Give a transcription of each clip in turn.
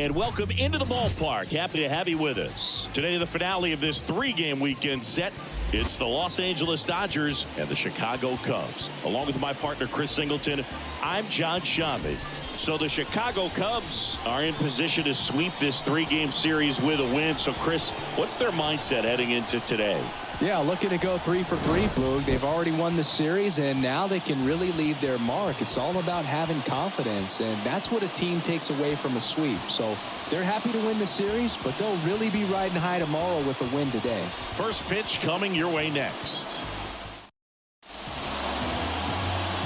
And welcome into the ballpark. Happy to have you with us. Today, the finale of this three-game weekend set. It's the Los Angeles Dodgers and the Chicago Cubs. Along with my partner, Chris Singleton, I'm John Shambi. So the Chicago Cubs are in position to sweep this three-game series with a win. So, Chris, what's their mindset heading into today? Yeah, looking to go 3 for 3, Boog. They've already won the series, and now they can really leave their mark. It's all about having confidence, and that's what a team takes away from a sweep. So they're happy to win the series, but they'll really be riding high tomorrow with a win today. First pitch coming your way next.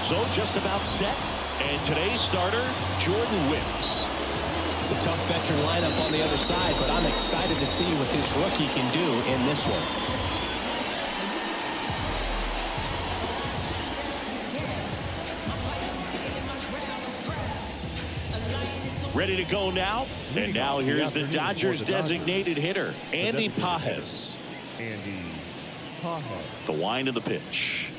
So just about set, and today's starter, Jordan Wicks. It's a tough veteran lineup on the other side, but I'm excited to see what this rookie can do in this one. Ready to go now. And now here's the Dodgers designated hitter, Andy Pajes. The wind of the pitch.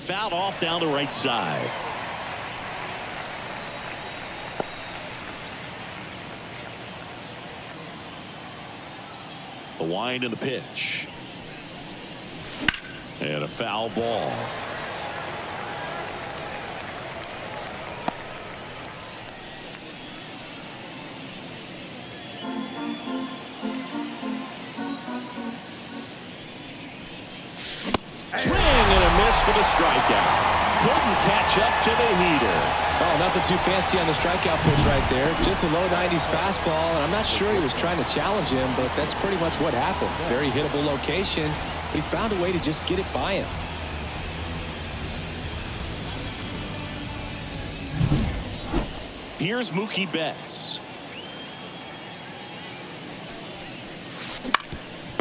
Fouled off down the right side. The wind of the pitch. And a foul ball. Swing and a miss for the strikeout. Couldn't catch up to the heater. Oh, nothing too fancy on the strikeout pitch right there. Just a low 90s fastball, and I'm not sure he was trying to challenge him, but that's pretty much what happened. Very hittable location, but he found a way to just get it by him. Here's Mookie Betts.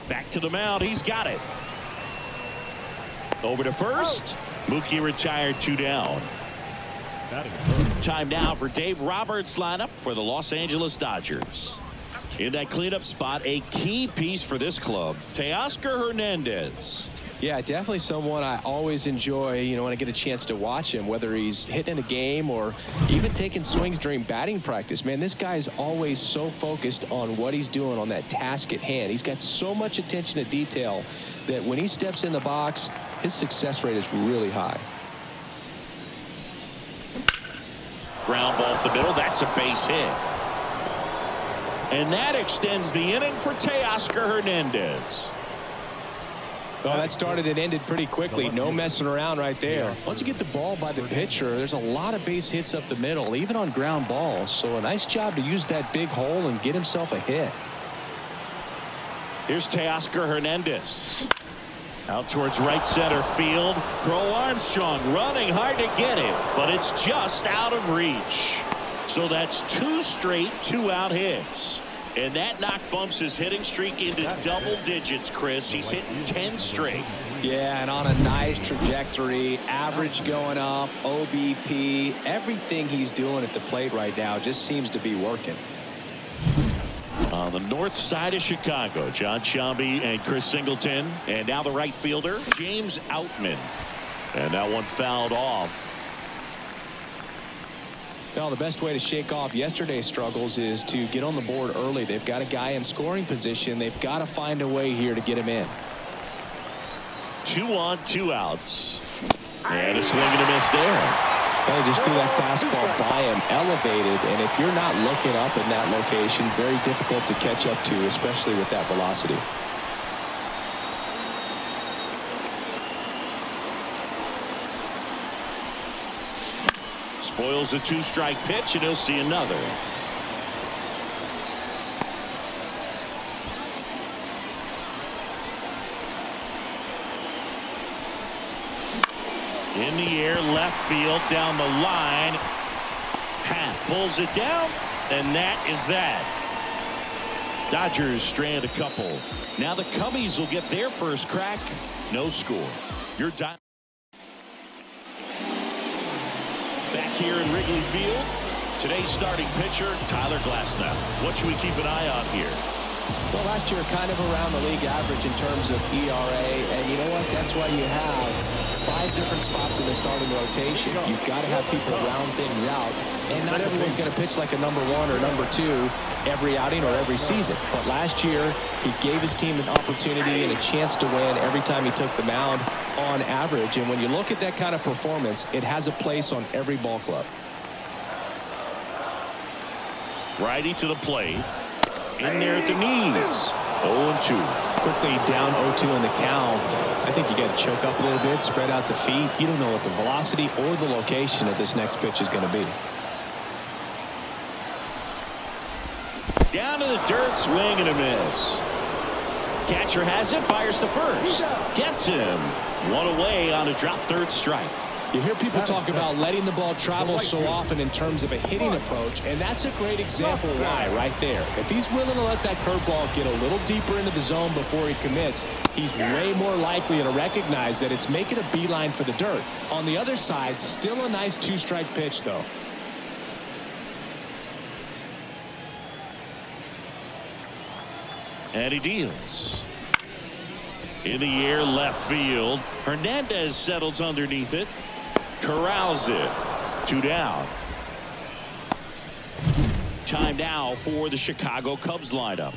Back to the mound. He's got it. Over to first. Mookie retired 2 down. Time now for Dave Roberts' lineup for the Los Angeles Dodgers. In that cleanup spot, a key piece for this club, Teoscar Hernandez. Yeah, definitely someone I always enjoy, when I get a chance to watch him, whether he's hitting a game or even taking swings during batting practice. Man, this guy is always so focused on what he's doing on that task at hand. He's got so much attention to detail that when he steps in the box, his success rate is really high. Ground ball up the middle. That's a base hit. And that extends the inning for Teoscar Hernandez. Well, that started and ended pretty quickly. No messing around right there. Once you get the ball by the pitcher, there's a lot of base hits up the middle, even on ground balls. So a nice job to use that big hole and get himself a hit. Here's Teoscar Hernandez. Out towards right center field. Crow Armstrong running hard to get it, but it's just out of reach. So that's 2 straight 2-out hits. And that knock bumps his hitting streak into double digits, Chris. He's hitting 10 straight. Yeah, and on a nice trajectory. Average going up, OBP. Everything he's doing at the plate right now just seems to be working. On the north side of Chicago, John Shambi and Chris Singleton. And now the right fielder, James Outman. And that one fouled off. Well, the best way to shake off yesterday's struggles is to get on the board early. They've got a guy in scoring position. They've got to find a way here to get him in. 2 on, 2 outs. And a swing and a miss there. They just threw that fastball by him, elevated, and if you're not looking up in that location, very difficult to catch up to, especially with that velocity. Spoils the 2-strike pitch, and he'll see another. In the air, left field, down the line. Pat pulls it down, and that is that. Dodgers strand a couple. Now the Cubbies will get their first crack. No score. Your back here in Wrigley Field. Today's starting pitcher, Tyler Glasnow. What should we keep an eye on here? Well, last year, kind of around the league average in terms of ERA. And you know what? That's why you have 5 different spots in the starting rotation. You've got to have people round things out. And not everyone's going to pitch like a number 1 or number 2 every outing or every season. But last year, he gave his team an opportunity and a chance to win every time he took the mound on average. And when you look at that kind of performance, it has a place on every ball club. Righty to the plate. In there at the knees. 0-2. Quickly down 0-2 in the count. I think you got to choke up a little bit, spread out the feet. You don't know what the velocity or the location of this next pitch is going to be. Down to the dirt, swing and a miss. Catcher has it, fires to first. Gets him. 1 away on a drop third strike. You hear people talk about letting the ball travel so often in terms of a hitting approach, and that's a great example why right there. If he's willing to let that curveball get a little deeper into the zone before he commits, he's way more likely to recognize that it's making a beeline for the dirt. On the other side, still a nice 2-strike pitch, though. And he deals. In the air, left field. Hernandez settles underneath it. Corrals it. 2 down. Time now for the Chicago Cubs lineup.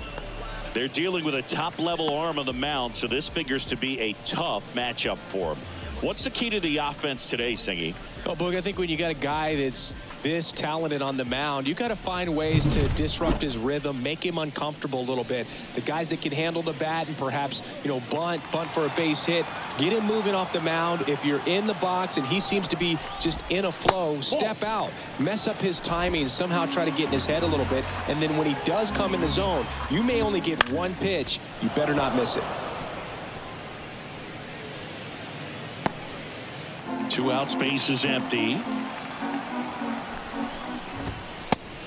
They're dealing with a top-level arm on the mound, so this figures to be a tough matchup for them. What's the key to the offense today, Singy? Oh, Boog, I think when you got a guy that's this talented on the mound, you got to find ways to disrupt his rhythm, make him uncomfortable a little bit. The guys that can handle the bat and perhaps, bunt for a base hit, get him moving off the mound. If you're in the box and he seems to be just in a flow, step out, mess up his timing, somehow try to get in his head a little bit. And then when he does come in the zone, you may only get 1 pitch. You better not miss it. 2 out, space is empty.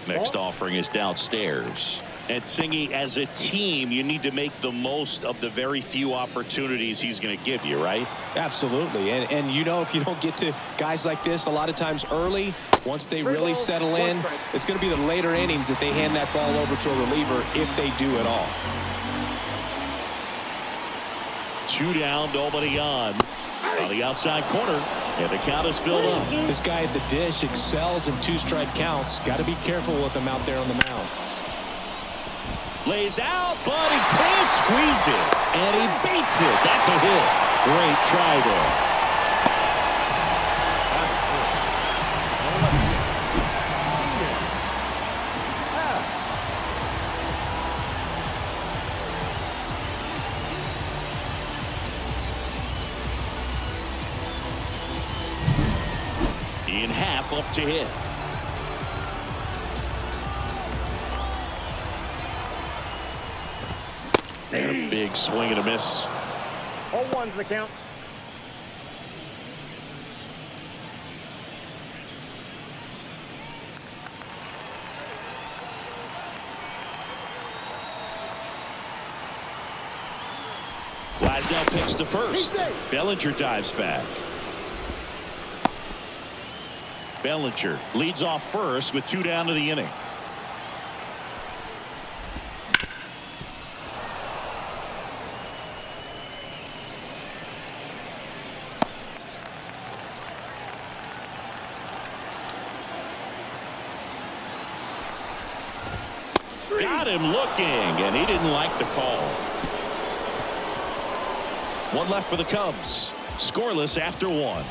Next offering is downstairs. And Singy, as a team, you need to make the most of the very few opportunities he's going to give you, right? Absolutely. And if you don't get to guys like this a lot of times early, once they really settle in, it's going to be the later innings that they hand that ball over to a reliever if they do at all. 2 down, nobody on the outside corner. And the count is filled up. This guy at the dish excels in 2-strike counts. Got to be careful with him out there on the mound. Lays out, but he can't squeeze it. And he beats it. That's a hit. Great try there. Ian Happ up to hit. And a big swing and a miss. 0-1's the count. Glasnow picks to first. Bellinger dives back. Bellinger leads off first with 2 down to the inning. Got him looking, and he didn't like the call. 1 left for the Cubs. Scoreless after 1.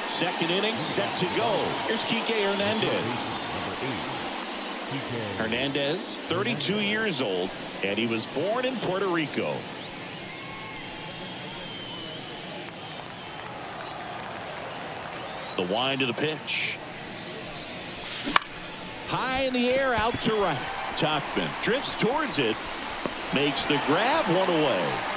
Second inning set to go. Here's Kike Hernandez. Hernandez, 32 years old, and he was born in Puerto Rico. The wind of the pitch. High in the air, out to right. Tauchman drifts towards it, makes the grab, 1 away.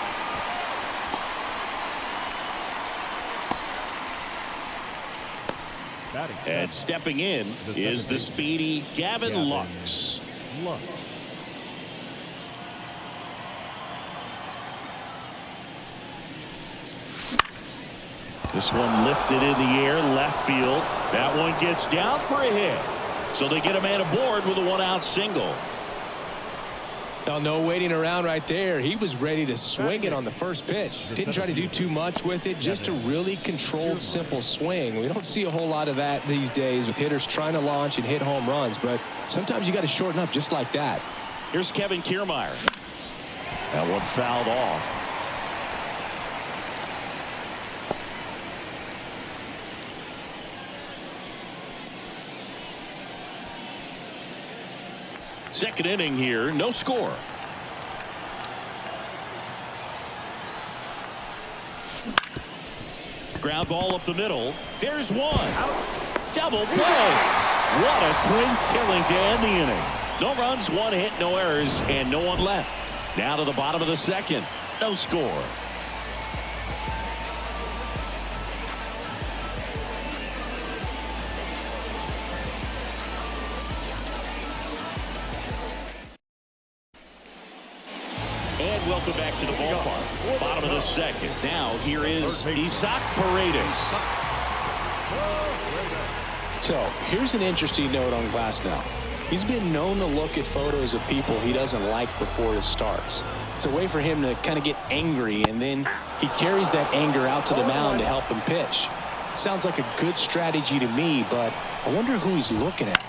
And stepping in is the speedy Gavin Lux. This one lifted in the air, left field. That one gets down for a hit. So they get a man aboard with a one-out single. Now, no waiting around right there. He was ready to swing it on the first pitch. Didn't try to do too much with it. Just a really controlled, simple swing. We don't see a whole lot of that these days with hitters trying to launch and hit home runs. But sometimes you got to shorten up just like that. Here's Kevin Kiermaier. That one fouled off. Second inning here, no score. Ground ball up the middle. There's one. Double play. What a twin killing to end the inning. No runs, one hit, no errors, and no one left. Now to the bottom of the second. No score. And welcome back to the ballpark. Bottom of the second. Now here is Isaac Paredes. So here's an interesting note on Glasnow. He's been known to look at photos of people he doesn't like before it starts. It's a way for him to kind of get angry, and then he carries that anger out to the mound to help him pitch. It sounds like a good strategy to me, but I wonder who he's looking at.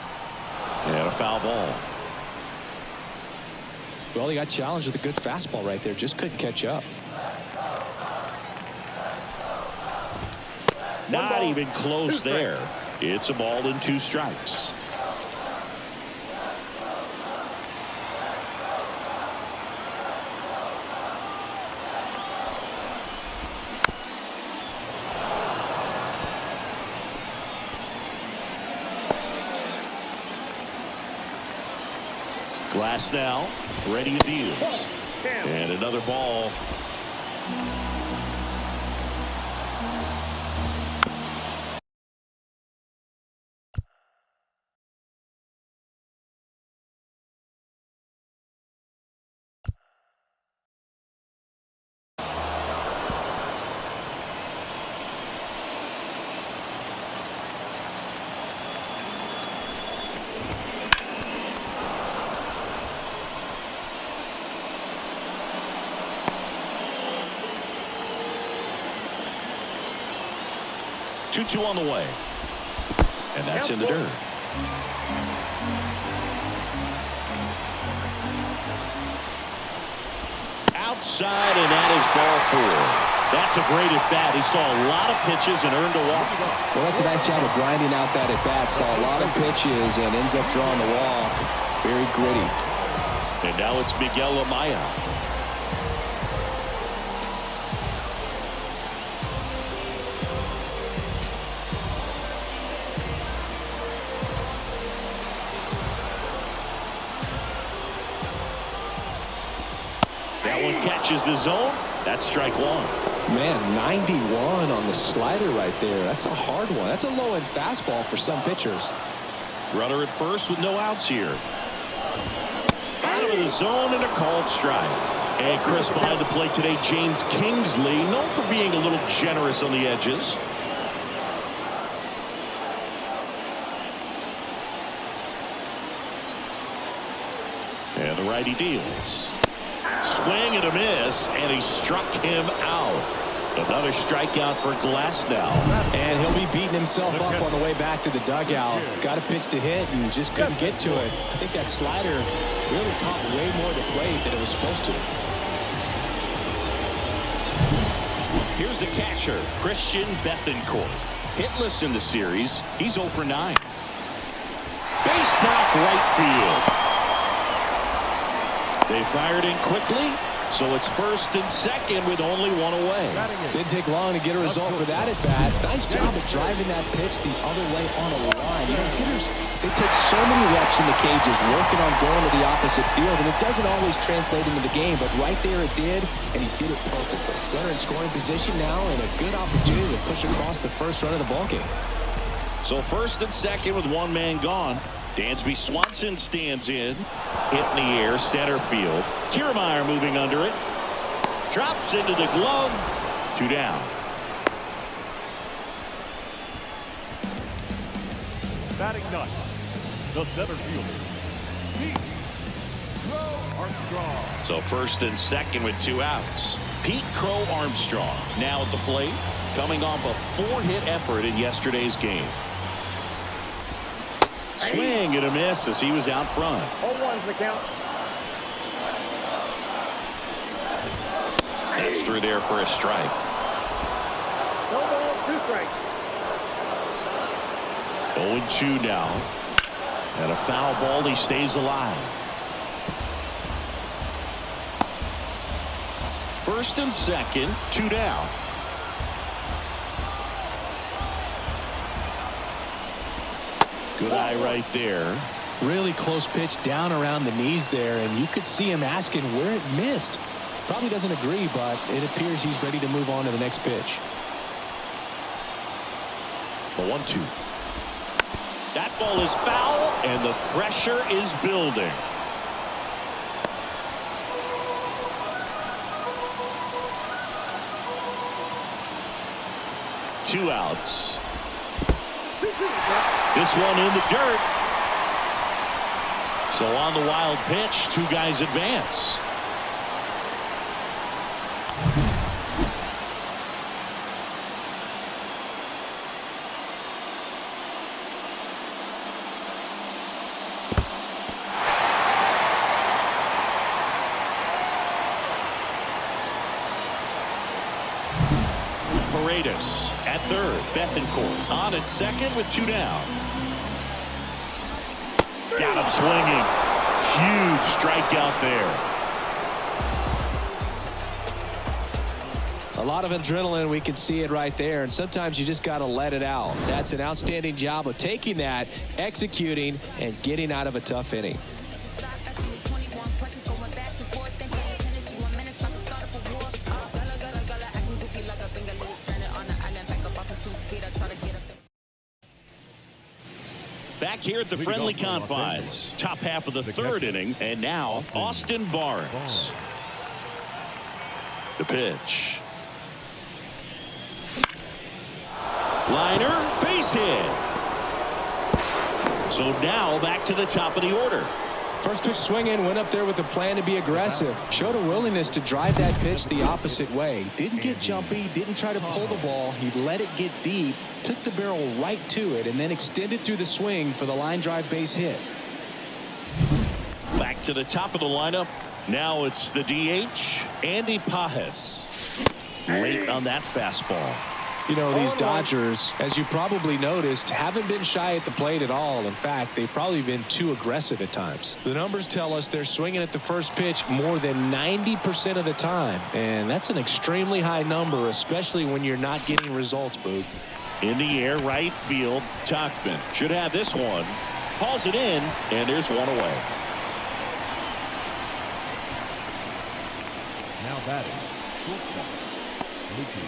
And a foul ball. Well, he got challenged with a good fastball right there. Just couldn't catch up. Not even close there. It's a ball and 2 strikes. Glasnow ready to deals. And another ball. Two on the way. And that's in the dirt. Outside, and that is ball 4. That's a great at bat. He saw a lot of pitches and earned a walk. Well, that's a nice job of grinding out that at bat. Saw a lot of pitches and ends up drawing the walk. Very gritty. And now it's Miguel Amaya. That one catches the zone. That's strike 1. Man, 91 on the slider right there. That's a hard one. That's a low-end fastball for some pitchers. Runner at first with no outs here. Bottom of the zone and a called strike. And Chris behind the plate today, James Kingsley, known for being a little generous on the edges. And the righty deals. Swing and a miss, and he struck him out. Another strikeout for Glasnow. And he'll be beating himself up on the way back to the dugout. Got a pitch to hit and just couldn't get to it. I think that slider really caught way more to plate than it was supposed to. Here's the catcher, Christian Bethancourt. Hitless in the series. He's 0 for 9. Base knock right field. They fired in quickly, so it's first and second with only one away. Didn't take long to get a result for that at bat. Nice job of driving that pitch the other way on a line. You know, hitters, they take so many reps in the cages working on going to the opposite field, and it doesn't always translate into the game, but right there it did, and he did it perfectly. Runner in scoring position now, and a good opportunity to push across the first run of the ballgame. So first and second with one man gone. Dansby Swanson stands in. Hit in the air, center field. Kiermaier moving under it. Drops into the glove. 2 down. Batting ninth, the center fielder, Pete Armstrong. So first and second with 2 outs. Pete Crow Armstrong now at the plate, coming off a 4-hit effort in yesterday's game. Swing and a miss as he was out front. 0-1's the count. That's through there for a strike. No ball, 2 strikes. 0-2 now. And a foul ball, he stays alive. First and second, 2 down. Good eye right there. Really close pitch down around the knees there, and you could see him asking where it missed. Probably doesn't agree, but it appears he's ready to move on to the next pitch. The 1-2. That ball is foul, and the pressure is building. Two outs. This one in the dirt. So on the wild pitch, 2 guys advance. Paredes at third. Bethencourt on at second with 2 down. Got him swinging. Huge strikeout there. A lot of adrenaline. We can see it right there. And sometimes you just got to let it out. That's an outstanding job of taking that, executing, and getting out of a tough inning. Back here at the friendly confines. Top half of the 3rd inning. And now Austin Barnes. The pitch. Liner, base hit. So now back to the top of the order. First pitch swinging, went up there with a plan to be aggressive. Showed a willingness to drive that pitch the opposite way. Didn't get jumpy, didn't try to pull the ball. He let it get deep, took the barrel right to it, and then extended through the swing for the line drive base hit. Back to the top of the lineup. Now it's the DH, Andy Pajes. Late on that fastball. You know, these Dodgers, as you probably noticed, haven't been shy at the plate at all. In fact, they've probably been too aggressive at times. The numbers tell us they're swinging at the first pitch more than 90% of the time. And that's an extremely high number, especially when you're not getting results, Boog. In the air, right field. Tauchman should have this one. Hauls it in, and there's one away. Now batting, shortstop, Mookie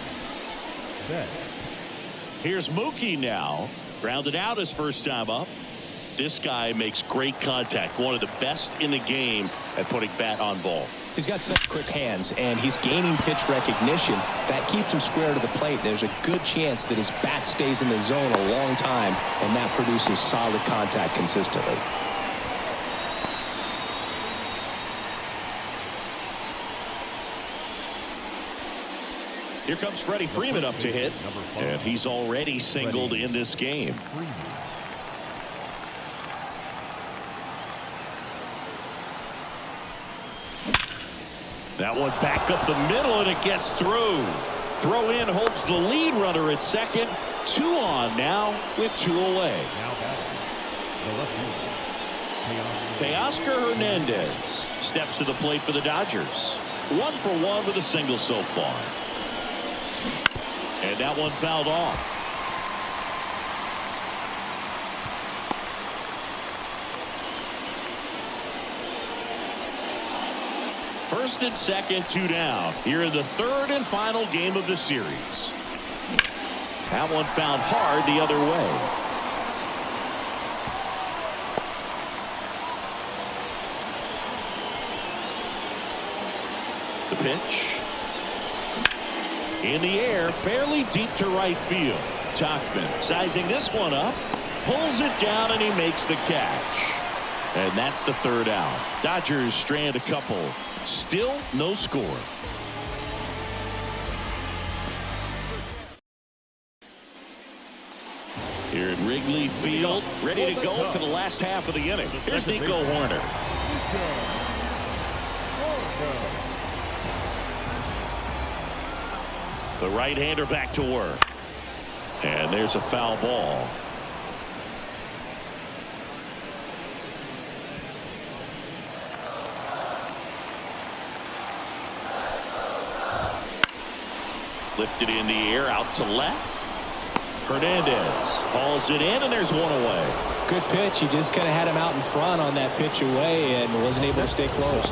Betts. Here's Mookie now. Grounded out his first time up. This guy makes great contact. One of the best in the game at putting bat on ball. He's got such quick hands, and he's gaining pitch recognition. That keeps him square to the plate. There's a good chance that his bat stays in the zone a long time, and that produces solid contact consistently. Here comes Freddie Freeman up to hit, and he's already singled in this game. That one back up the middle, and it gets through. Throw in holds the lead runner at second. 2 on now with 2 away. Now batting, the left fielder, Teoscar Hernandez steps to the plate for the Dodgers. 1 for 1 with a single so far. And that one fouled off. First and second, 2 down. Here in the 3rd and final game of the series. That one fouled hard the other way. The pitch. In the air, fairly deep to right field. Tauchman sizing this one up. pulls it down, and he makes the catch. And that's the third out. Dodgers strand a couple. Still no score. Here at Wrigley Field, ready to go for the last half of the inning. Here's Nico Horner. The right-hander back to work. And there's a foul ball. Lifted in the air, out to left. Hernandez hauls it in, and there's one away. Good pitch. He just kind of had him out in front on that pitch away and wasn't able to stay close.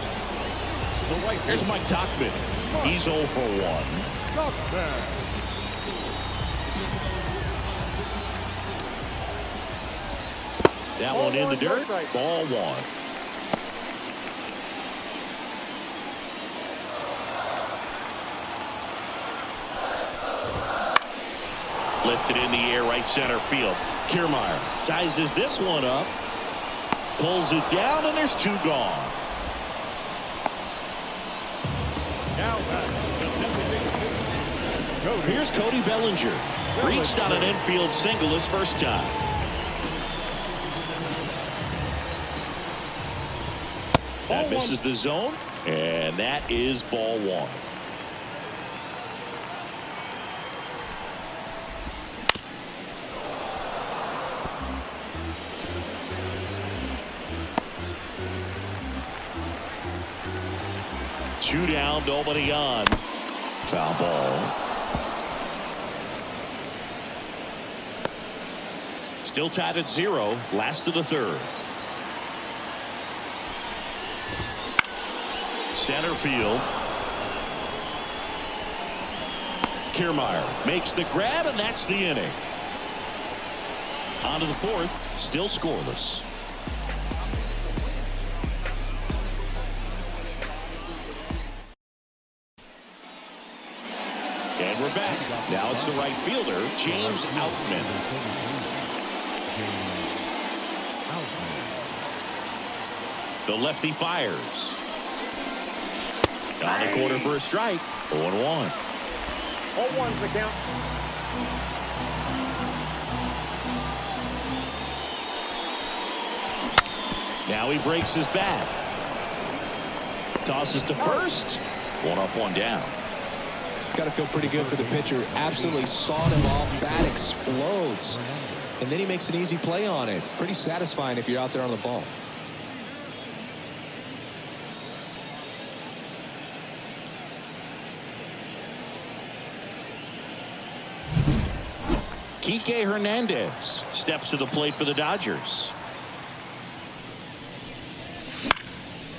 Here's Mike Tauchman. He's 0 for 1. That one in the dirt. Ball 1. Lifted in the air, right center field. Kiermaier sizes this one up. Pulls it down, and there's 2 gone. Here's Cody Bellinger. Reached on an infield single his first time. That misses the zone, and that is ball 1. Two down, nobody on. Foul ball. Still tied at 0. Last of the third. Center field. Kiermaier makes the grab, and that's the inning. On to the fourth. Still scoreless. And we're back. Now it's the right fielder, James Outman. The lefty fires. On the corner for a strike. 0-1. 0-1's the count. Now he breaks his bat. Tosses to first. 1 up, 1 down. Got to feel pretty good for the pitcher. Absolutely sawed him off. Bat explodes. And then he makes an easy play on it. Pretty satisfying if you're out there on the ball. Kike Hernandez steps to the plate for the Dodgers.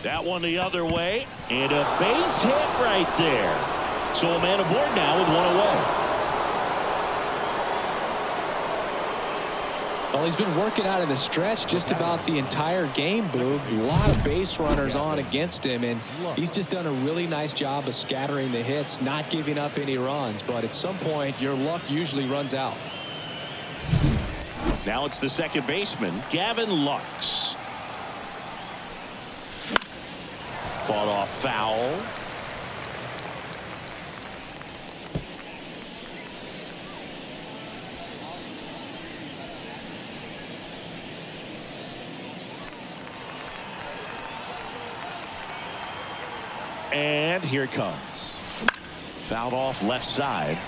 That one the other way, and a base hit right there. So a man aboard now with 1 away. Well, he's been working out in the stretch just about the entire game, Boog. A lot of base runners on against him, and he's just done a really nice job of scattering the hits, not giving up any runs. But at some point, your luck usually runs out. Now it's the second baseman, Gavin Lux. Fought off foul. And here it comes. Fouled off left side.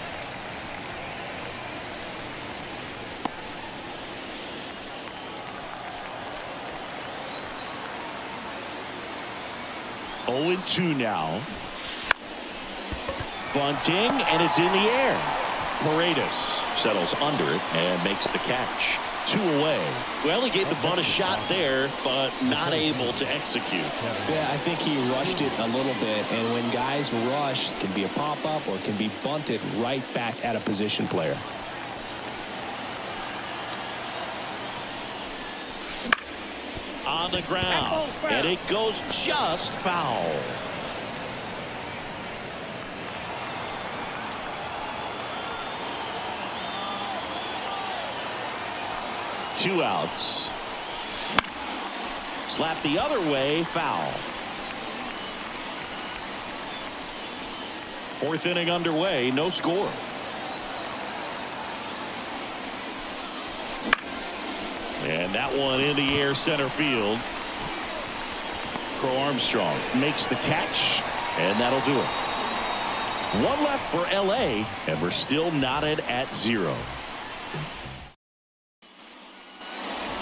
Oh, 0-2 now. Bunting, and it's in the air. Paredes settles under it and makes the catch. 2 away. Well, he gave the bunt a shot there, but not able to execute. Yeah, I think he rushed it a little bit, and when guys rush, it can be a pop-up or it can be bunted right back at a position player. On the ground, and it goes just foul. 2 outs. Slap the other way, foul. 4th inning underway, no score. And that one in the air center field. Crow Armstrong makes the catch, and that'll do it. 1 left for LA, and we're still knotted at 0.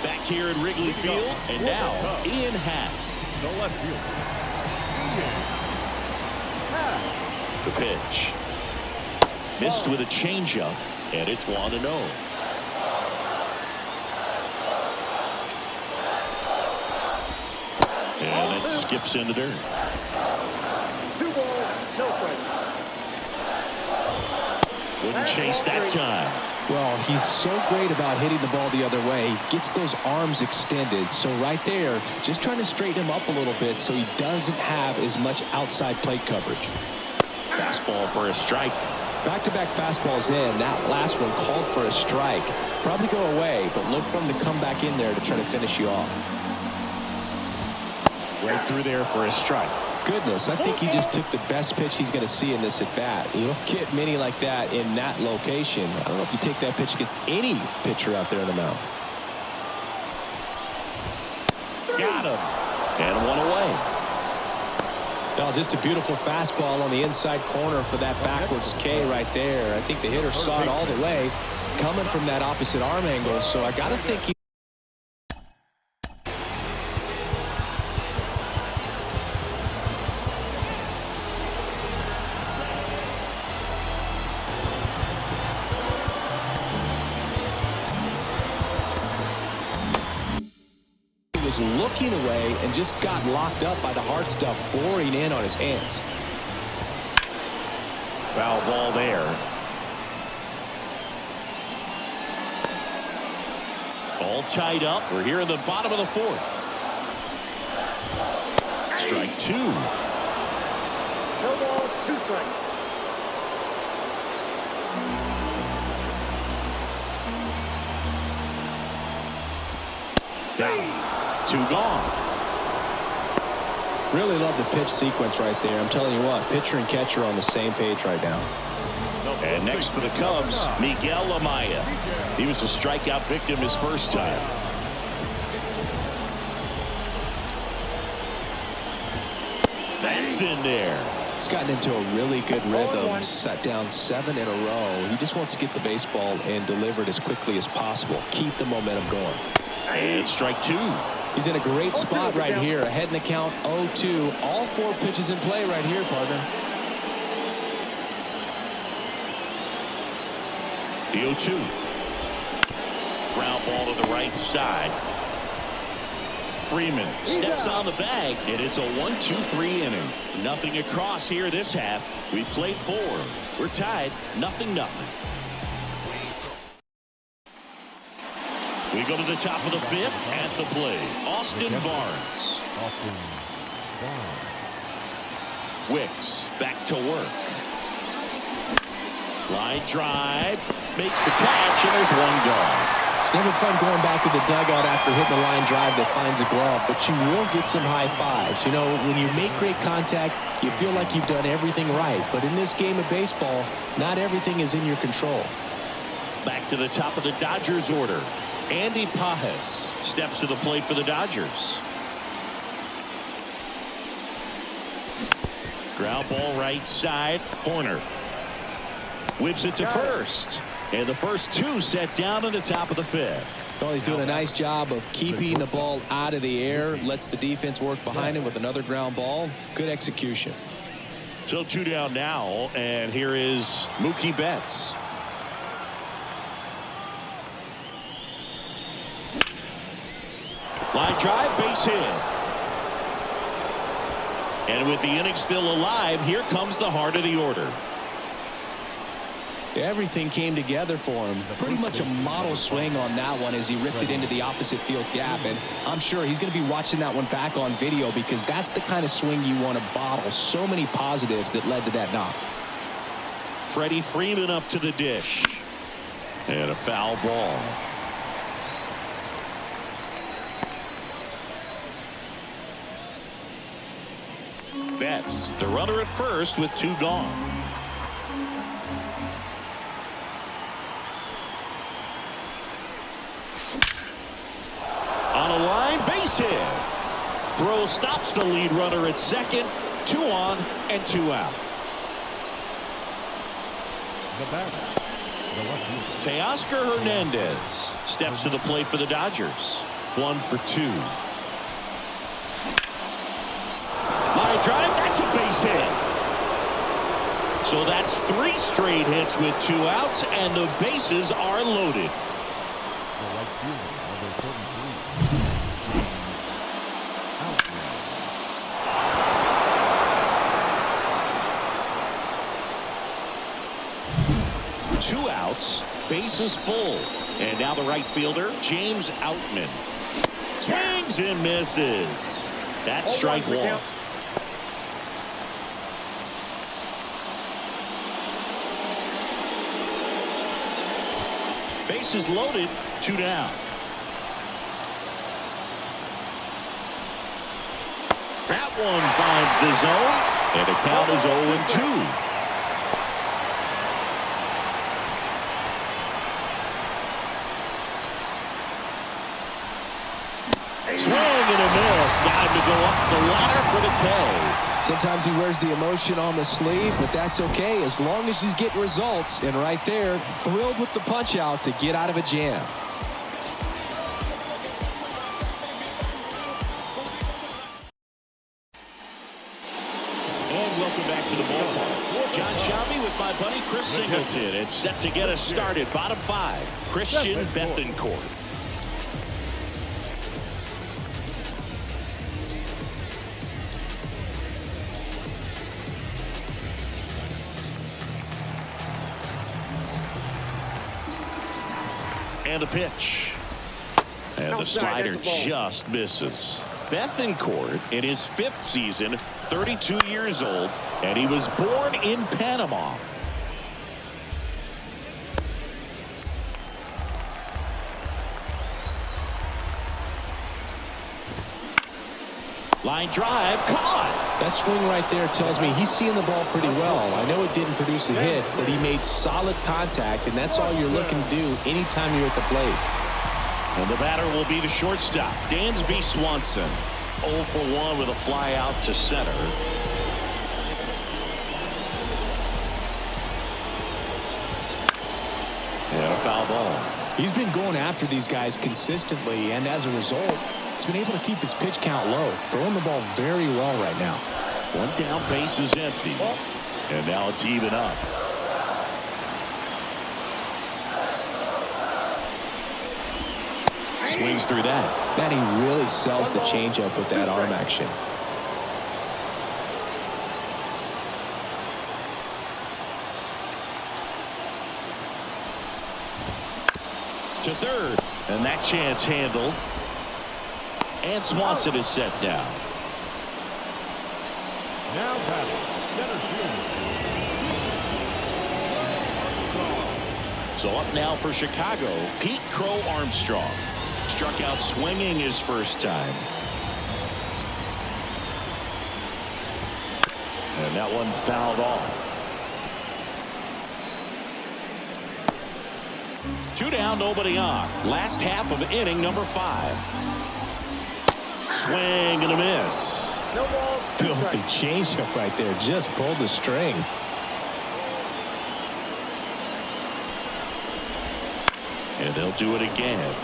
Back here at Wrigley Field, and now Ian Happ. The left fielder, Ian Happ. The pitch. Missed with a changeup, and it's 1-0. And it skips into dirt. 2 balls, no strikes. Wouldn't chase that time. Well, he's so great about hitting the ball the other way. He gets those arms extended. So right there, just trying to straighten him up a little bit so he doesn't have as much outside plate coverage. Fastball for a strike. Back-to-back fastballs in. That last one called for a strike. Probably go away, but look for him to come back in there to try to finish you off. Right through there for a strike. Goodness, I think he just took the best pitch he's going to see in this at-bat. You don't get many like that in that location. I don't know if you take that pitch against any pitcher out there in the mound. Got him. And 1 away. Well, just a beautiful fastball on the inside corner for that backwards K right there. I think the hitter saw it all the way coming from that opposite arm angle. So I got to think he was looking away and just got locked up by the hard stuff boring in on his hands. Foul ball there. All tied up. We're here in the bottom of the 4th. Strike 2. No balls, 2 strikes. Down. 2 gone. Really love the pitch sequence right there. I'm telling you what, pitcher and catcher are on the same page right now. And next for the Cubs, Miguel Amaya. He was a strikeout victim his first time. That's in there. He's gotten into a really good rhythm, sat down 7 in a row. He just wants to get the baseball and deliver it as quickly as possible. Keep the momentum going. And strike 2. He's in a great spot right here. Ahead in the count, 0-2. All 4 pitches in play right here, partner. The 0-2. Ground ball to the right side. Freeman steps on the bag, and it's a 1-2-3 inning. Nothing across here this half. We played 4. We're tied, 0-0. We go to the top of the 5th. At the plate, Austin Barnes. Wicks back to work. Line drive, makes the catch, and there's 1 gone. It's never fun going back to the dugout after hitting a line drive that finds a glove, but you will get some high fives. You know, when you make great contact, you feel like you've done everything right. But in this game of baseball, not everything is in your control. Back to the top of the Dodgers order. Andy Pajes steps to the plate for the Dodgers. Ground ball right side. Horner whips it to first. And the first 2 set down in the top of the 5th. Well, he's doing a nice job of keeping the ball out of the air. Lets the defense work behind him with another ground ball. Good execution. So 2 down now. And here is Mookie Betts. Line drive, base hit. And with the inning still alive, here comes the heart of the order. Everything came together for him. Pretty much a model swing on that one as he ripped it into the opposite field gap. And I'm sure he's going to be watching that one back on video because that's the kind of swing you want to bottle. So many positives that led to that knock. Freddie Freeman up to the dish. And a foul ball. Betts, the runner at first with 2 gone. On a line, base hit. Throw stops the lead runner at second. 2 on and 2 out. The batter, the left fielder. Teoscar Hernandez steps to the plate for the Dodgers. 1 for 2. Line drive, that's a base hit. So that's 3 straight hits with 2 outs, and the bases are loaded. The right fielder, number 33. Out. 2 outs, bases full. And now the right fielder, James Outman. Swings and misses. That's strike 1. Bases loaded, 2 down. That one finds the zone, and the count is 0-2. Swing and a miss. Got him to go up the ladder for the K. Sometimes he wears the emotion on the sleeve, but that's okay as long as he's getting results. And right there, thrilled with the punch out to get out of a jam. And welcome back to the ballpark. John Shelby with my buddy Chris Singleton. It's set to get us started. Bottom 5, Christian Bethancourt. And a pitch. And the slider just misses. Bethancourt in his 5th season, 32 years old, and he was born in Panama. Line drive, caught. That swing right there tells me he's seeing the ball pretty well. I know it didn't produce a hit, but he made solid contact, and that's all you're looking to do anytime you're at the plate. And the batter will be the shortstop, Dansby Swanson. 0 for 1 with a fly out to center. And a foul ball. He's been going after these guys consistently, and as a result, he's been able to keep his pitch count low, throwing the ball very well right now. 1 down, base is empty. And now it's even up. Swings through that. Man, he really sells the changeup with that arm action. To third, and that chance handled. And Swanson is set down. Now batting, center fielder. So up now for Chicago, Pete Crow Armstrong. Struck out swinging his first time. And that one fouled off. 2 down, nobody on. Last half of inning number 5. Swing and a miss. No ball. Filthy changeup right there. Just pulled the string. And they'll do it again.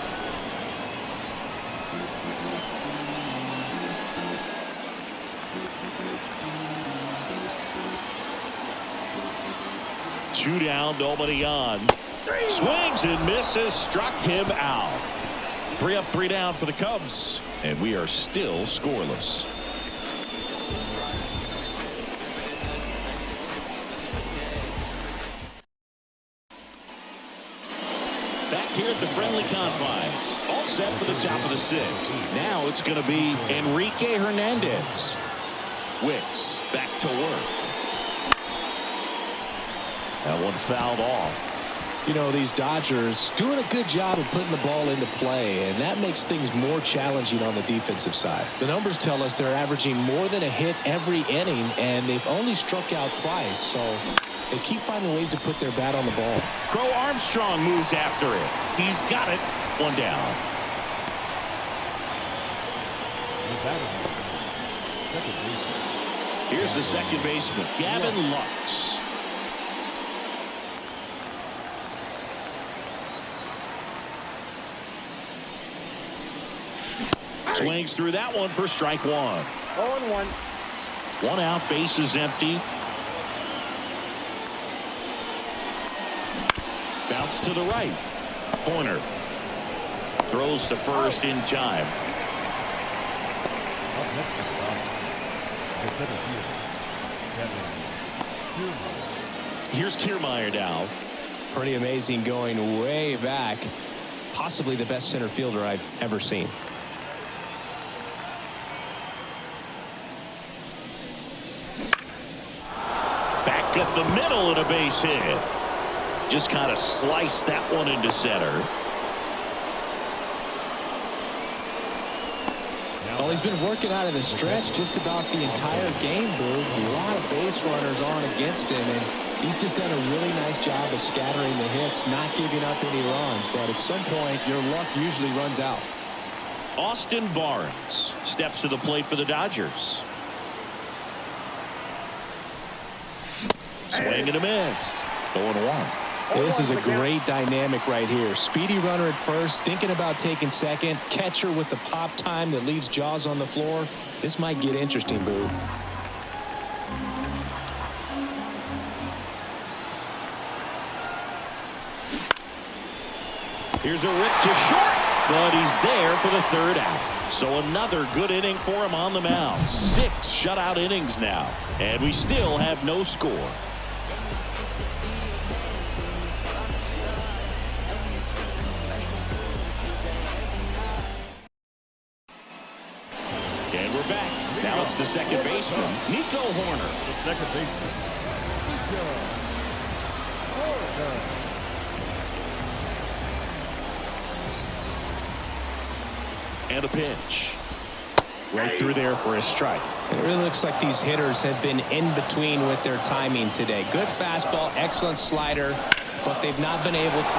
Two down, nobody on. Swings and misses, struck him out. 3 up, 3 down for the Cubs, and we are still scoreless. Back here at the friendly confines, all set for the top of the 6th. Now it's going to be Enrique Hernandez. Wicks back to work. That one fouled off. You know, these Dodgers doing a good job of putting the ball into play, and that makes things more challenging on the defensive side. The numbers tell us they're averaging more than a hit every inning, and they've only struck out twice, so they keep finding ways to put their bat on the ball. Crow Armstrong moves after it. He's got it. One down. Here's the second baseman, Gavin Lux. Swings through that one for strike one. 0-1. One out, base is empty. Bounce to the right. Corner. Throws to first in time. Here's Kiermaier now. Pretty amazing, going way back. Possibly the best center fielder I've ever seen. Back up the middle and a base hit. Just kind of sliced that one into center. Well, he's been working out of the stretch just about the entire game, Boog. A lot of base runners on against him, and he's just done a really nice job of scattering the hits, not giving up any runs. But at some point, your luck usually runs out. Austin Barnes steps to the plate for the Dodgers. Swing and a miss. 0-1. This is a great dynamic right here. Speedy runner at first, thinking about taking second. Catcher with the pop time that leaves Jaws on the floor. This might get interesting, Boo. Here's a rip to short, but he's there for the third out. So another good inning for him on the mound. 6 shutout innings now, and we still have no score. And we're back. Now it's the second baseman, Nico Horner. The second baseman, Nico Horner. And a pitch. Right through there for a strike. It really looks like these hitters have been in between with their timing today. Good fastball, excellent slider, but they've not been able to.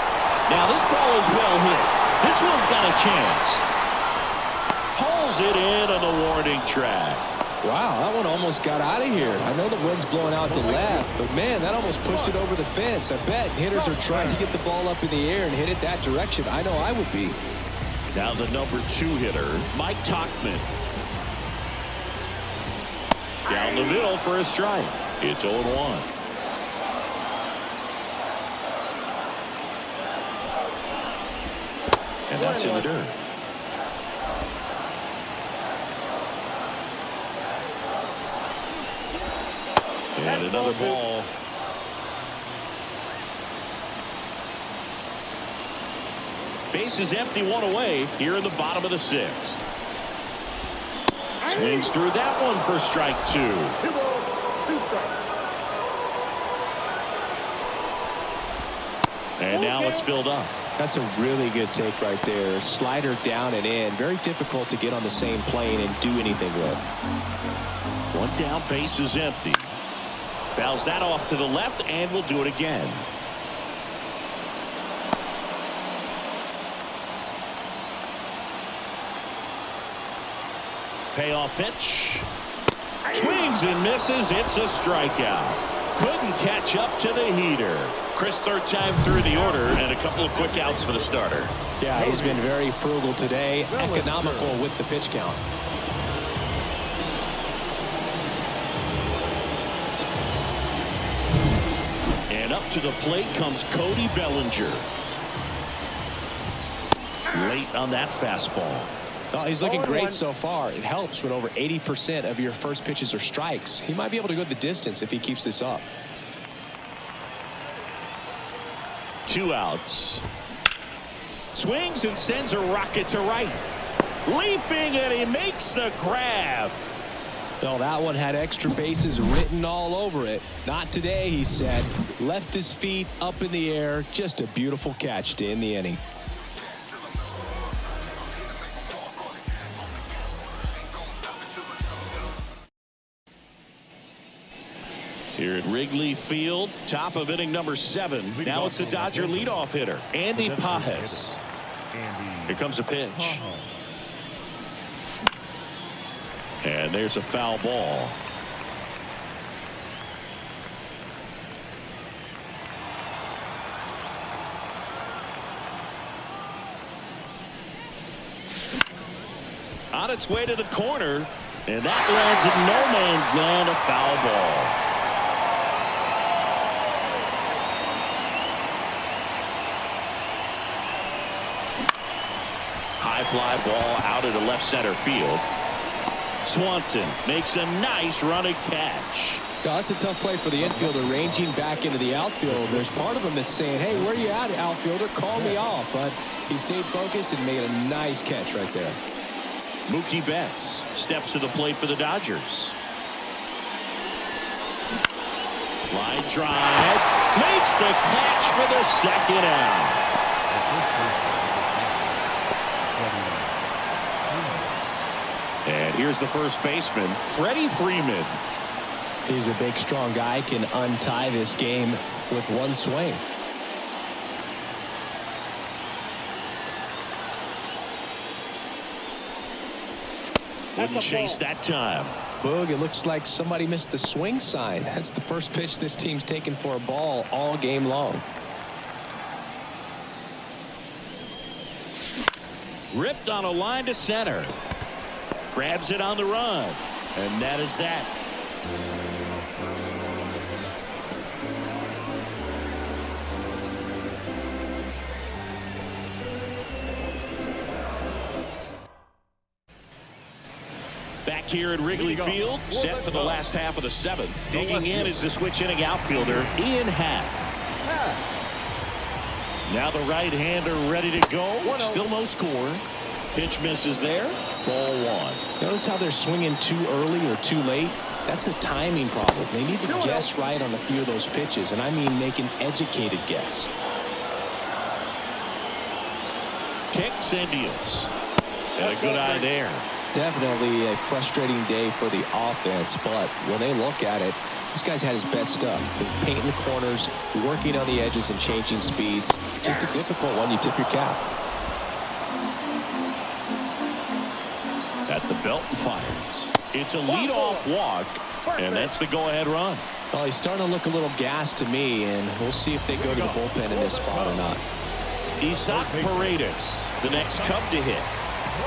Now this ball is well hit. This one's got a chance. Pulls it in on the warning track. Wow, that one almost got out of here. I know the wind's blowing out to left, but man, that almost pushed it over the fence. I bet hitters are trying to get the ball up in the air and hit it that direction. I know I would be. Now the number 2 hitter, Mike Tauchman. Down the middle for a strike. It's 0-1. And that's in the dirt. And another ball. Base is empty, one away here in the bottom of the 6th. Swings through that one for strike 2. And now it's filled up. That's a really good take right there. Slider down and in. Very difficult to get on the same plane and do anything with. One down, base is empty. Fouls that off to the left, and we'll do it again. Payoff pitch. Swings and misses. It's a strikeout. Couldn't catch up to the heater. Chris, third time through the order, and a couple of quick outs for the starter. Yeah, he's been very frugal today. Economical with the pitch count. And up to the plate comes Cody Bellinger. Late on that fastball. Oh, he's looking great so far. It helps when over 80% of your first pitches are strikes. He might be able to go the distance if he keeps this up. 2 outs. Swings and sends a rocket to right. Leaping, and he makes the grab. Well, that one had extra bases written all over it. Not today, he said. Left his feet up in the air. Just a beautiful catch to end the inning. Here at Wrigley Field, top of inning number 7. Now it's the Dodger leadoff hitter, Andy Pages. Here comes a pitch. And there's a foul ball. On its way to the corner, and that lands in no man's land, a foul ball. High fly ball out into left center field. Swanson makes a nice running catch. No, that's a tough play for the infielder, ranging back into the outfield. There's part of him that's saying, hey, where are you at, outfielder? Call me off. But he stayed focused and made a nice catch right there. Mookie Betts steps to the plate for the Dodgers. Line drive. Makes the catch for the second out. And here's the first baseman, Freddie Freeman. He's a big, strong guy, can untie this game with one swing. Wouldn't chase that time. Boog, it looks like somebody missed the swing sign. That's the first pitch this team's taken for a ball all game long. Ripped on a line to center. Grabs it on the run. And that is that. Back here at Wrigley Field, set for the last half of the 7th. Digging in is the switch inning outfielder, Ian Happ. Now the right-hander ready to go. Still no score. Pitch misses there. Ball 1. Notice how they're swinging too early or too late. That's a timing problem. They need to guess right on a few of those pitches, and I mean make an educated guess. Kicks and deals. And a good eye there. Definitely a frustrating day for the offense, but when they look at it, this guy's had his best stuff. Painting the corners, working on the edges, and changing speeds. Just a difficult one. You tip your cap. At the belt and fires. It's a leadoff walk, and that's the go-ahead run. Well, he's starting to look a little gassed to me, and we'll see if they go to the bullpen in this spot or not. Isaac Paredes, the next Cub to hit.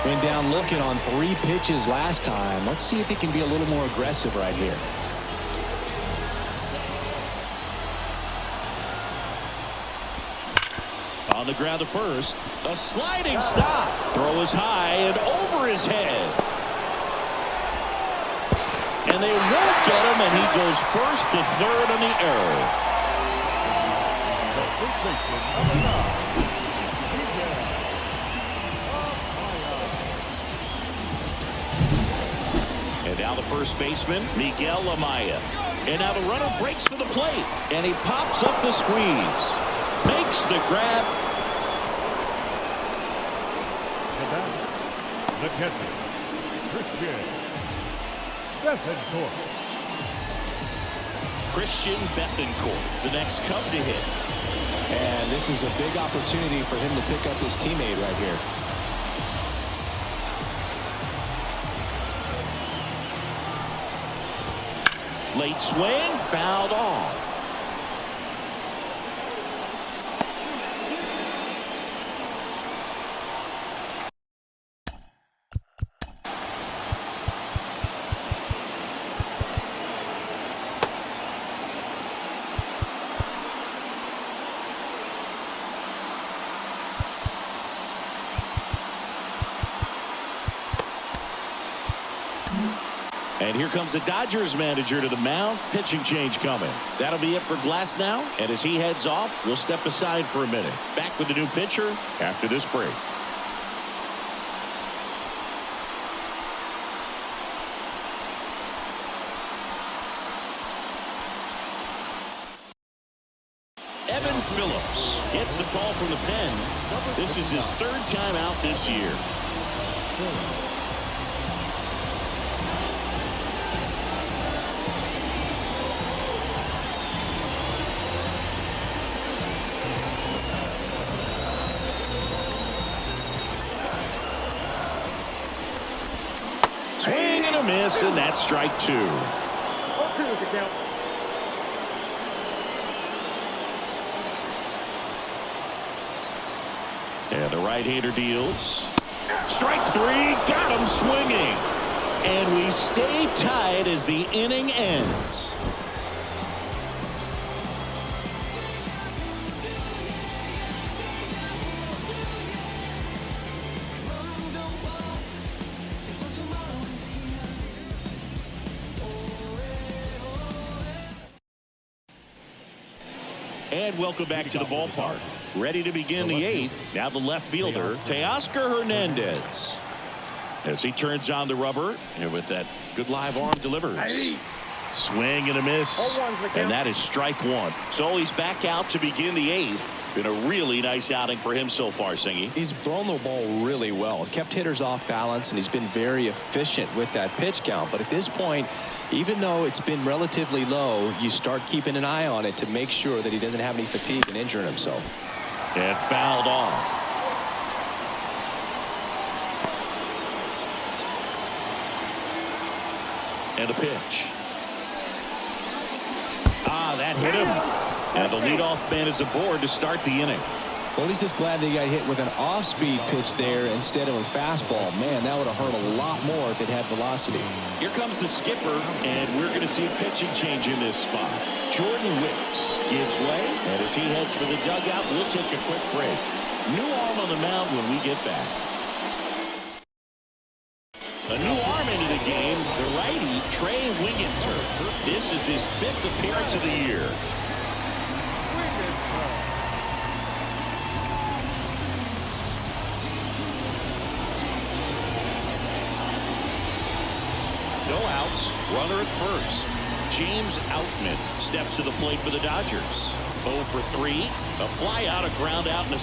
Went down looking on 3 pitches last time. Let's see if he can be a little more aggressive right here. On the ground to first. A sliding stop. Throw is high and over his head. And they won't get him, and he goes first to third on the error. And now the first baseman, Miguel Amaya. And now the runner breaks for the plate. And he pops up the squeeze. Makes the grab. The catcher, Christian Bethancourt, the next Cub to hit. And this is a big opportunity for him to pick up his teammate right here. Late swing, fouled off. And here comes the Dodgers manager to the mound. Pitching change coming. That'll be it for Glass now. And as he heads off, we'll step aside for a minute. Back with the new pitcher after this break. Phillips gets the call from the pen. This is his third time out this year. Swing and a miss, and that's strike 2. 0-2 is the count. And the right-hander deals. Strike 3, got him swinging. And we stay tied as the inning ends. And welcome back to the ballpark. Ready to begin the 8th. Now the left fielder, Teoscar Hernandez. As he turns on the rubber, and with that good live arm delivers. Swing and a miss. And that is strike 1. So he's back out to begin the 8th. Been a really nice outing for him so far, Singy. He's thrown the ball really well. Kept hitters off balance, and he's been very efficient with that pitch count. But at this point, even though it's been relatively low, you start keeping an eye on it to make sure that he doesn't have any fatigue and injuring himself. And fouled off. And a pitch. That hit him. And the leadoff man is aboard to start the inning. Well, he's just glad that he got hit with an off-speed pitch there instead of a fastball. Man, that would have hurt a lot more if it had velocity. Here comes the skipper, and we're going to see a pitching change in this spot. Jordan Wicks gives way, and as he heads for the dugout, we'll take a quick break. New arm on the mound when we get back. A new arm into the game, the righty, Trey Winginter. This is his 5th appearance of the year. No outs, runner at first. James Outman steps to the plate for the Dodgers. 0 for 3, a fly out, a ground out, and a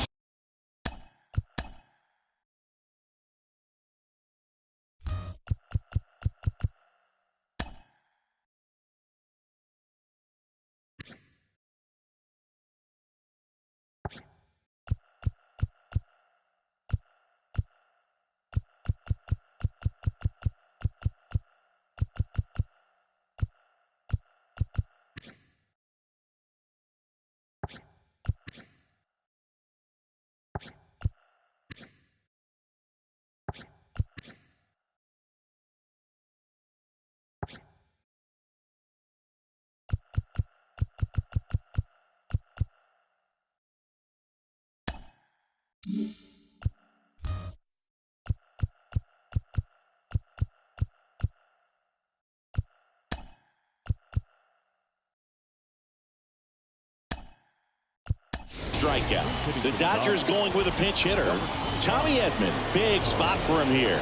strikeout. The Dodgers going with a pinch hitter. Tommy Edman, big spot for him here.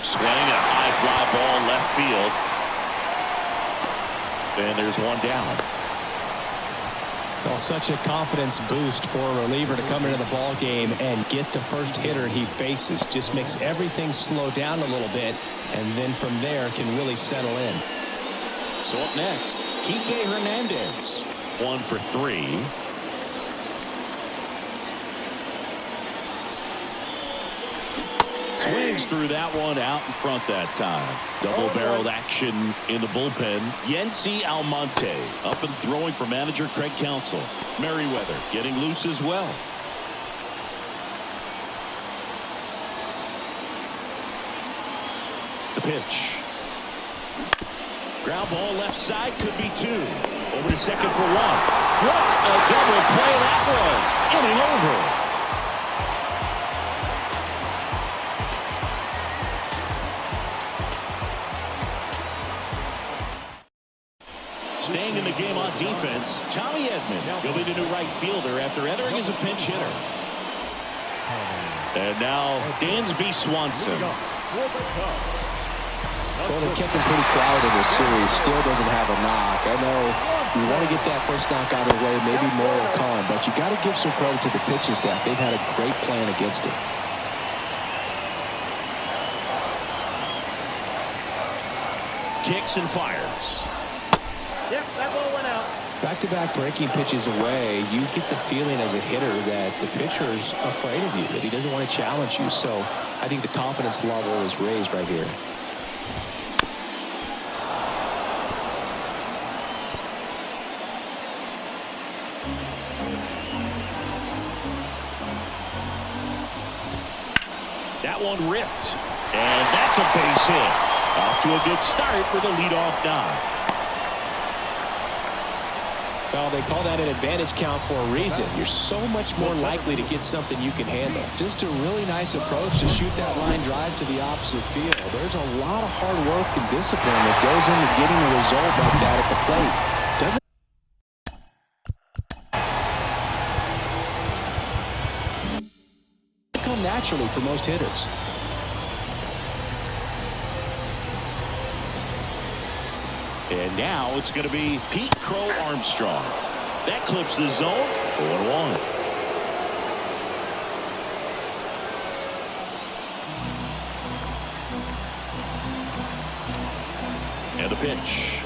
Swing, a high fly ball left field. And there's one down. Well, such a confidence boost for a reliever to come into the ball game and get the first hitter he faces. Just makes everything slow down a little bit, and then from there can really settle in. So up next, Kike Hernandez. 1 for 3. Swings through that one out in front that time. Double-barreled action in the bullpen. Yency Almonte up and throwing for manager Craig Counsell. Merriweather getting loose as well. The pitch. Ground ball left side, could be 2. Over to second for 1. What a double play that was. Inning over. Staying in the game on defense, Tommy Edman. He'll be the new right fielder after entering as a pinch hitter. And now Dansby Swanson. Well, they kept him pretty quiet in this series. Still doesn't have a knock. I know you want to get that first knock out of the way. Maybe more will come. But you got to give some credit to the pitching staff. They've had a great plan against him. Kicks and fires. Yep, that ball went out. Back-to-back breaking pitches away, you get the feeling as a hitter that the pitcher's afraid of you, that he doesn't want to challenge you. So I think the confidence level is raised right here. That one ripped. And that's a base hit. Off to a good start for the leadoff nod. Well, they call that an advantage count for a reason. You're so much more likely to get something you can handle. Just a really nice approach to shoot that line drive to the opposite field. There's a lot of hard work and discipline that goes into getting a result like that at the plate. Doesn't come naturally for most hitters. And now it's going to be Pete Crow Armstrong. That clips the zone. 0-1. And the pitch.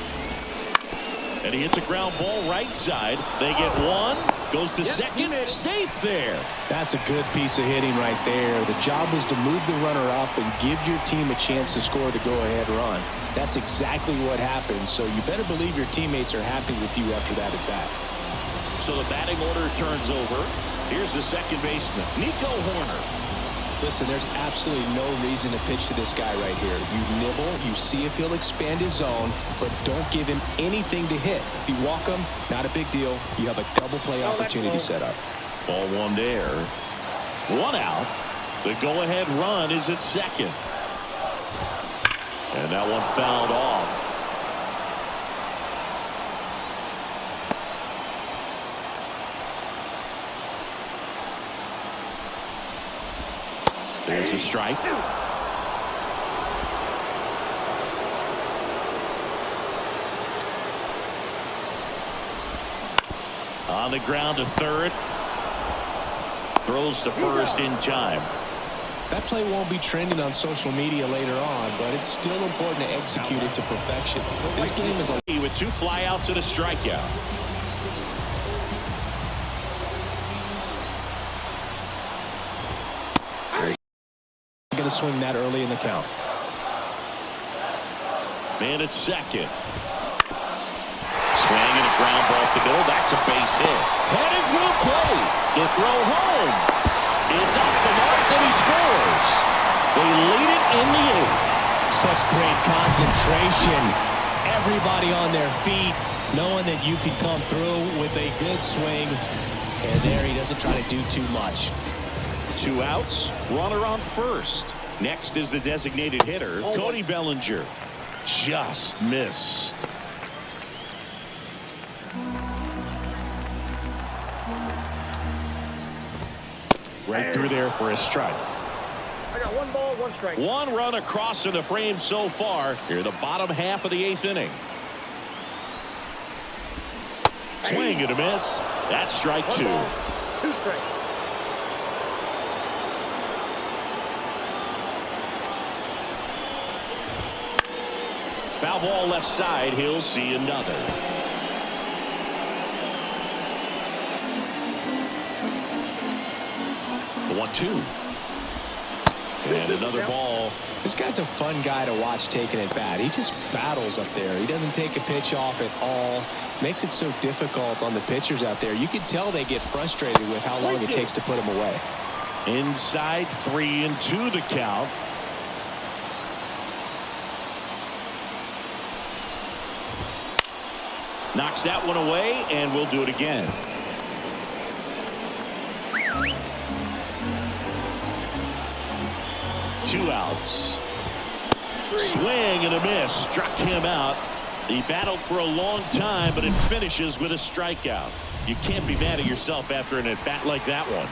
And he hits a ground ball right side. They get one. Goes to second. Safe there. That's a good piece of hitting right there. The job was to move the runner up and give your team a chance to score the go-ahead run. That's exactly what happened. So you better believe your teammates are happy with you after that at bat. So the batting order turns over. Here's the second baseman, Nico Horner. Listen, there's absolutely no reason to pitch to this guy right here. You nibble, you see if he'll expand his zone, but don't give him anything to hit. If you walk him, not a big deal. You have a double play opportunity set up. Ball one there. One out. The go-ahead run is at second. And that one fouled off. There's a strike. On the ground to third. Throws to first in time. That play won't be trending on social media later on, but it's still important to execute it to perfection. This game is with 2 flyouts and a strikeout. Going to swing that early in the count. Man at second. Swing and a ground ball up the middle. That's a base hit. Headed for the plate. The throw home. It's off the mark and he scores. They lead it in the 8th. Such great concentration. Everybody on their feet, knowing that you can come through with a good swing. And there he doesn't try to do too much. 2 outs. Runner on first. Next is the designated hitter, Cody Bellinger. Just missed. Right through there for a strike. I got 1 ball, 1 strike. 1 run across in the frame so far. Here the bottom half of the 8th inning. Swing and a miss. That's strike 2. 2 strikes. Foul ball left side. He'll see another. The 1-2. And another ball. This guy's a fun guy to watch taking at bat. He just battles up there. He doesn't take a pitch off at all. Makes it so difficult on the pitchers out there. You can tell they get frustrated with how long it takes to put him away. Inside 3-2 the count. Knocks that one away, and we'll do it again. Two outs. Swing and a miss. Struck him out. He battled for a long time, but it finishes with a strikeout. You can't be mad at yourself after an at-bat like that one.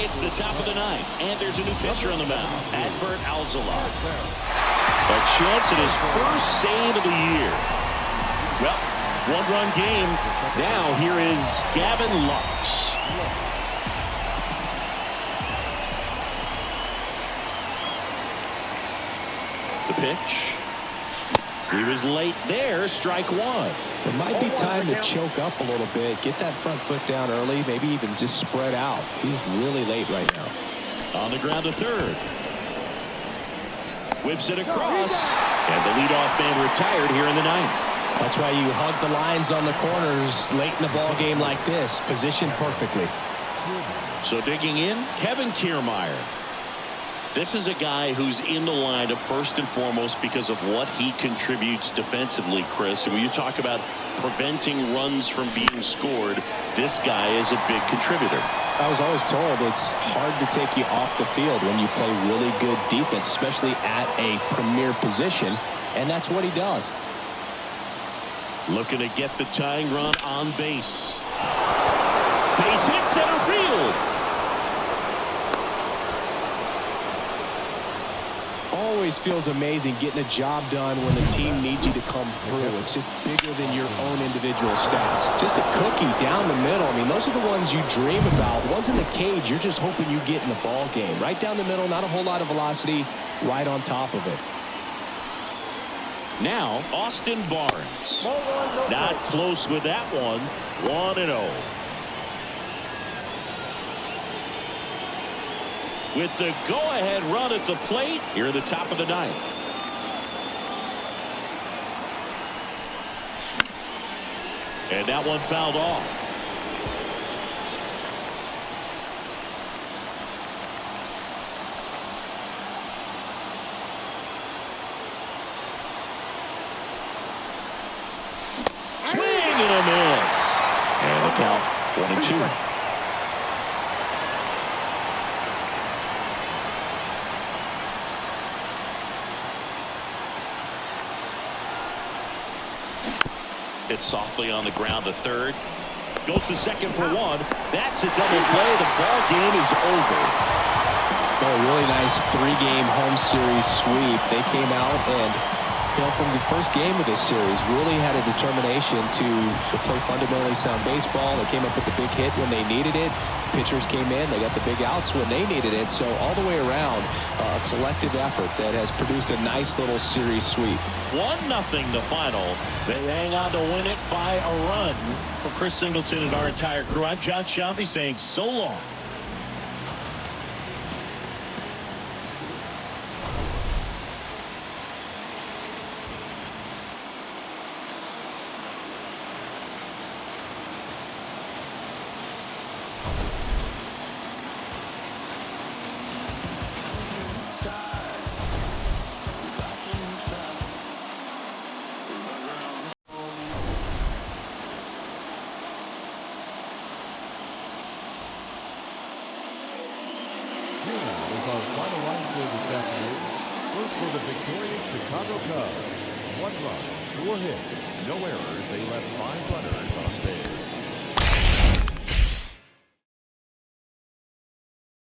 It's the top of the ninth, and there's a new pitcher on the mound, Adbert Alzolay. A chance at his first save of the year. Well, one-run game. Now here is Gavin Lux. The pitch. He was late there, strike one. It might be time to choke up a little bit, get that front foot down early, maybe even just spread out. He's really late right now. On the ground to third. Whips it across, and the leadoff man retired here in the ninth. That's why you hug the lines on the corners late in the ball game like this, positioned perfectly. So digging in, Kevin Kiermaier. This is a guy who's in the lineup first and foremost because of what he contributes defensively, Chris. And when you talk about preventing runs from being scored, this guy is a big contributor. I was always told it's hard to take you off the field when you play really good defense, especially at a premier position, and that's what he does. Looking to get the tying run on base. Base hit, center field. Always feels amazing getting a job done when the team needs you to come through. It's just bigger than your own individual stats. Just a cookie down the middle. I mean, those are the ones you dream about. Ones in the cage, you're just hoping you get in the ball game. Right down the middle, not a whole lot of velocity, right on top of it. Now, Austin Barnes. Not close with that one. 1-0. With the go-ahead run at the plate here at the top of the ninth. And that one fouled off. Swing and a miss. And the count 1-2. Hit softly on the ground to third. Goes to second for one. That's a double play. The ball game is over. Oh, a really nice three-game home series sweep. They came out and, from the first game of this series, really had a determination to play fundamentally sound baseball. They came up with the big hit when they needed it. Pitchers came in. They got the big outs when they needed it. So all the way around, a collective effort that has produced a nice little series sweep. 1-0 the final. They hang on to win it by a run. For Chris Singleton and our entire crew, I'm John Shelby saying so long. Our final line score this afternoon. First for the victorious Chicago Cubs. 1 run, 4 hits, no errors. They left 5